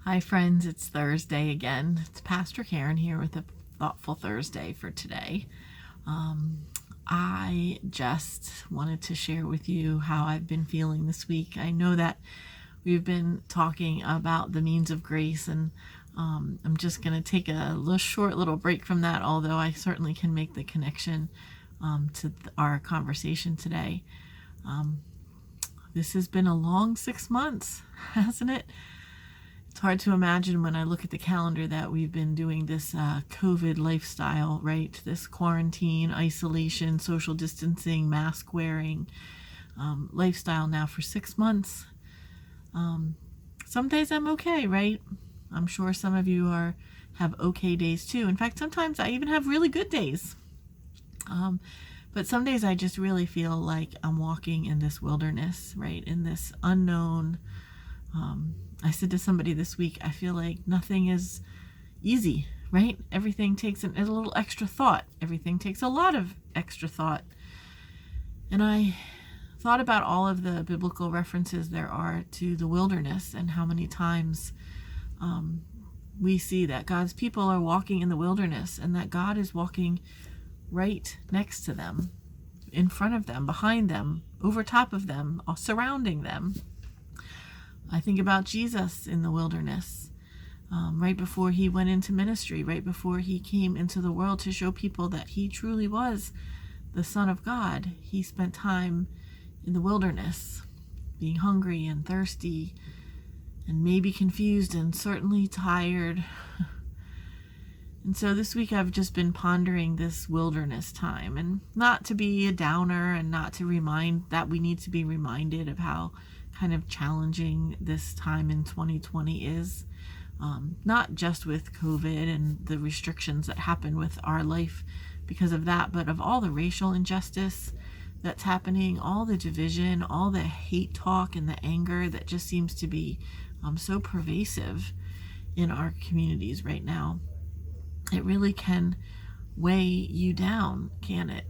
Hi friends, it's Thursday again. It's Pastor Karen here with a Thoughtful Thursday for today. I just wanted to share with you how I've been feeling this week. I know that we've been talking about the means of grace, and I'm just going to take a short little break from that, although I certainly can make the connection to our conversation today. This has been a long 6 months, hasn't it? It's hard to imagine when I look at the calendar that we've been doing this COVID lifestyle, right? This quarantine, isolation, social distancing, mask wearing lifestyle now for 6 months. Some days I'm okay, right? I'm sure some of you have okay days too. In fact, sometimes I even have really good days. But some days I just really feel like I'm walking in this wilderness, right? In this unknown. I said to somebody this week, I feel like nothing is easy, right? Everything takes a little extra thought. Everything takes a lot of extra thought. And I thought about all of the biblical references there are to the wilderness and how many times we see that God's people are walking in the wilderness and that God is walking right next to them, in front of them, behind them, over top of them, surrounding them. I think about Jesus in the wilderness, right before he went into ministry, right before he came into the world to show people that he truly was the Son of God. He spent time in the wilderness, being hungry and thirsty and maybe confused and certainly tired. And so this week I've just been pondering this wilderness time, and not to be a downer and not to remind that we need to be reminded of how kind of challenging this time in 2020 is, not just with COVID and the restrictions that happen with our life because of that, but of all the racial injustice that's happening, all the division, all the hate talk and the anger that just seems to be so pervasive in our communities right now. It really can weigh you down, can it?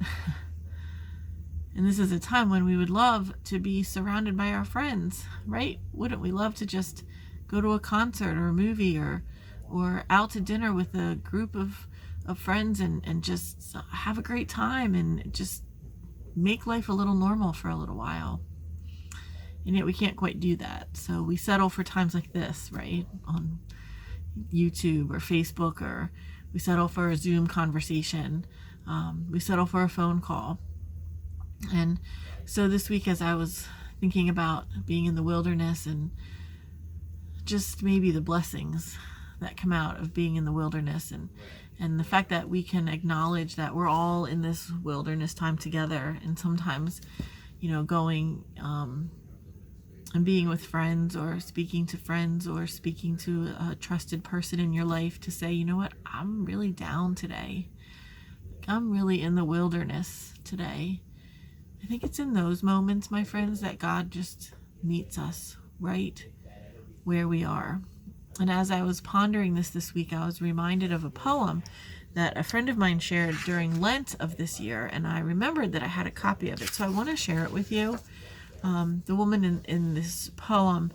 And this is a time when we would love to be surrounded by our friends, right? Wouldn't we love to just go to a concert or a movie or out to dinner with a group of friends and just have a great time and just make life a little normal for a little while? And yet we can't quite do that. So we settle for times like this, right? On YouTube or Facebook, or we settle for a Zoom conversation. We settle for a phone call. And so this week, as I was thinking about being in the wilderness and just maybe the blessings that come out of being in the wilderness, and the fact that we can acknowledge that we're all in this wilderness time together, and sometimes, going and being with friends or speaking to friends or speaking to a trusted person in your life to say, you know what, I'm really down today. I'm really in the wilderness today. I think it's in those moments, my friends, that God just meets us right where we are. And as I was pondering this week, I was reminded of a poem that a friend of mine shared during Lent of this year, and I remembered that I had a copy of it, so I want to share it with you. The woman in this poem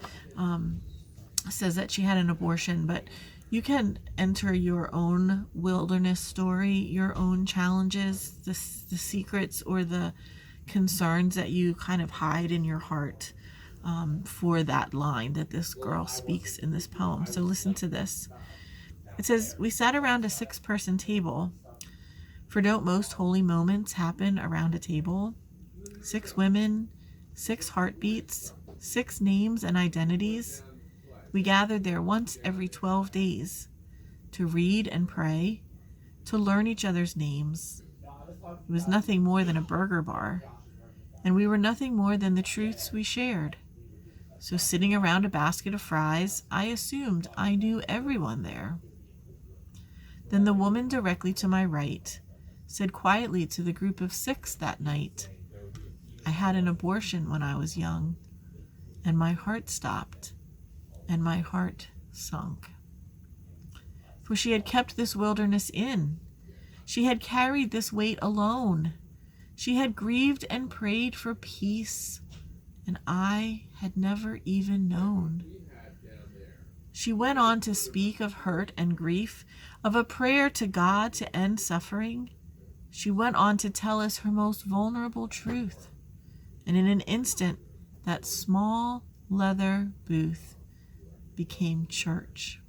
says that she had an abortion, but you can enter your own wilderness story, your own challenges, the secrets or the concerns that you kind of hide in your heart for that line that this girl speaks in this poem. So listen to this. It says, "We sat around a 6-person table, for don't most holy moments happen around a table? 6 women, 6 heartbeats, 6 names and identities. We gathered there once every 12 days to read and pray, to learn each other's names. It was nothing more than a burger bar, and we were nothing more than the truths we shared. So sitting around a basket of fries, I assumed I knew everyone there. Then the woman directly to my right said quietly to the group of 6 that night, 'I had an abortion when I was young, and my heart stopped, and my heart sunk.' For she had kept this wilderness in. She had carried this weight alone. She had grieved and prayed for peace, and I had never even known. She went on to speak of hurt and grief, of a prayer to God to end suffering. She went on to tell us her most vulnerable truth. And in an instant, that small leather booth became church.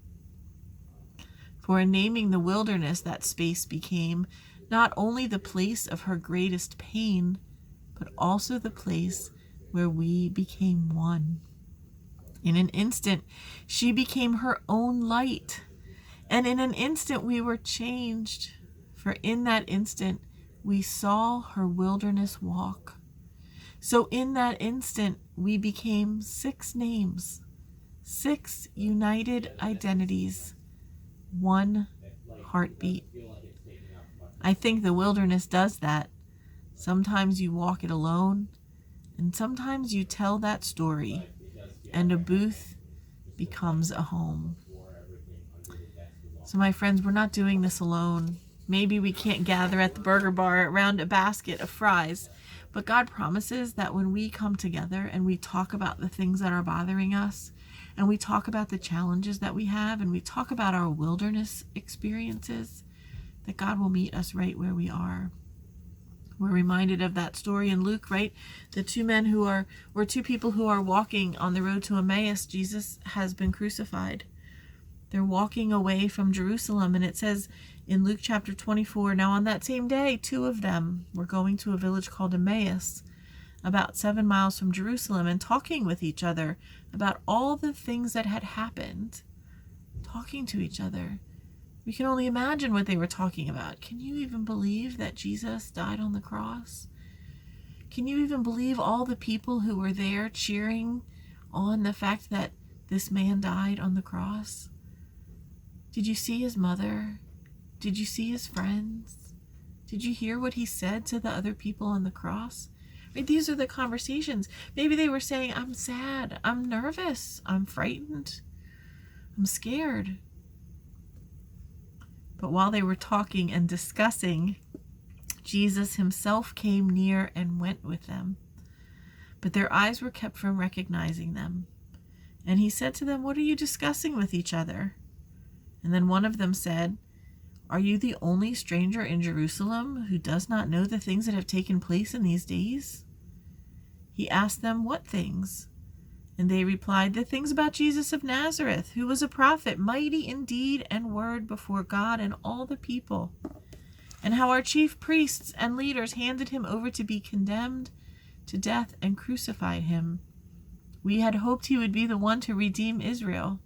For in naming the wilderness, that space became not only the place of her greatest pain, but also the place where we became one. In an instant, she became her own light. And in an instant, we were changed. For in that instant, we saw her wilderness walk. So in that instant, we became 6 names, 6 united identities, 1 heartbeat. I think the wilderness does that. Sometimes you walk it alone, and sometimes you tell that story, and a booth becomes a home. So my friends, we're not doing this alone. Maybe we can't gather at the burger bar around a basket of fries, but God promises that when we come together and we talk about the things that are bothering us, and we talk about the challenges that we have, and we talk about our wilderness experiences, that God will meet us right where we are. We're reminded of that story in Luke, right? The 2 people who are walking on the road to Emmaus. Jesus has been crucified. They're walking away from Jerusalem, and it says in Luke chapter 24, now on that same day, 2 of them were going to a village called Emmaus, about 7 miles from Jerusalem, and talking with each other about all the things that had happened, talking to each other. We can only imagine what they were talking about. Can you even believe that Jesus died on the cross? Can you even believe all the people who were there cheering on the fact that this man died on the cross? Did you see his mother? Did you see his friends? Did you hear what he said to the other people on the cross? Right, these are the conversations. Maybe they were saying, I'm sad, I'm nervous, I'm frightened, I'm scared. But while they were talking and discussing, Jesus himself came near and went with them. But their eyes were kept from recognizing them. And he said to them, what are you discussing with each other? And then one of them said, are you the only stranger in Jerusalem who does not know the things that have taken place in these days? He asked them, what things? And they replied, the things about Jesus of Nazareth, who was a prophet, mighty in deed and word before God and all the people, and how our chief priests and leaders handed him over to be condemned to death and crucified him. We had hoped he would be the one to redeem Israel.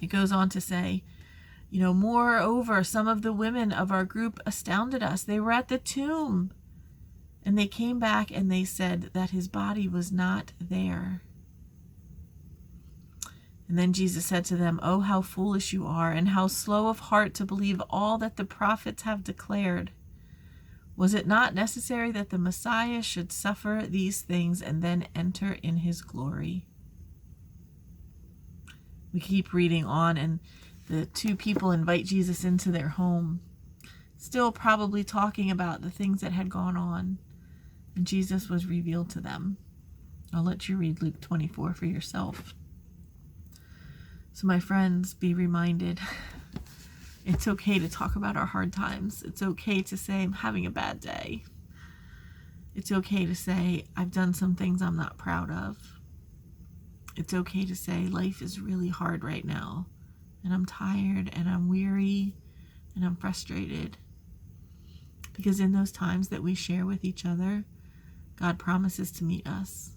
It goes on to say, moreover, some of the women of our group astounded us. They were at the tomb. And they came back and they said that his body was not there. And then Jesus said to them, oh, how foolish you are, and how slow of heart to believe all that the prophets have declared. Was it not necessary that the Messiah should suffer these things and then enter in his glory? We keep reading on, and the 2 people invite Jesus into their home, still probably talking about the things that had gone on. And Jesus was revealed to them. I'll let you read Luke 24 for yourself. So my friends, be reminded, it's okay to talk about our hard times. It's okay to say, I'm having a bad day. It's okay to say, I've done some things I'm not proud of. It's okay to say, life is really hard right now, and I'm tired, and I'm weary, and I'm frustrated. Because in those times that we share with each other, God promises to meet us.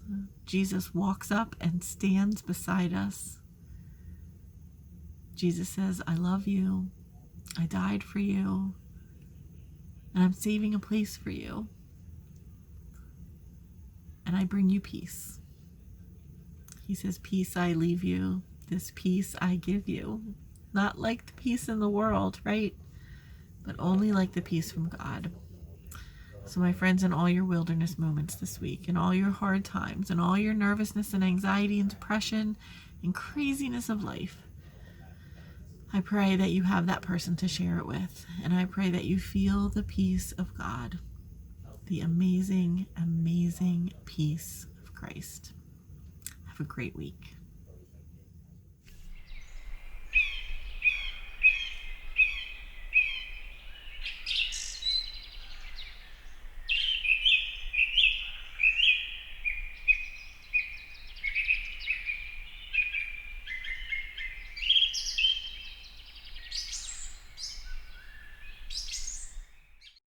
Jesus walks up and stands beside us. Jesus says, I love you. I died for you. And I'm saving a place for you. And I bring you peace. He says, peace I leave you. This peace I give you. Not like the peace in the world, right? But only like the peace from God. So my friends, in all your wilderness moments this week, in all your hard times, in all your nervousness and anxiety and depression and craziness of life, I pray that you have that person to share it with. And I pray that you feel the peace of God, the amazing, amazing peace of Christ. Have a great week.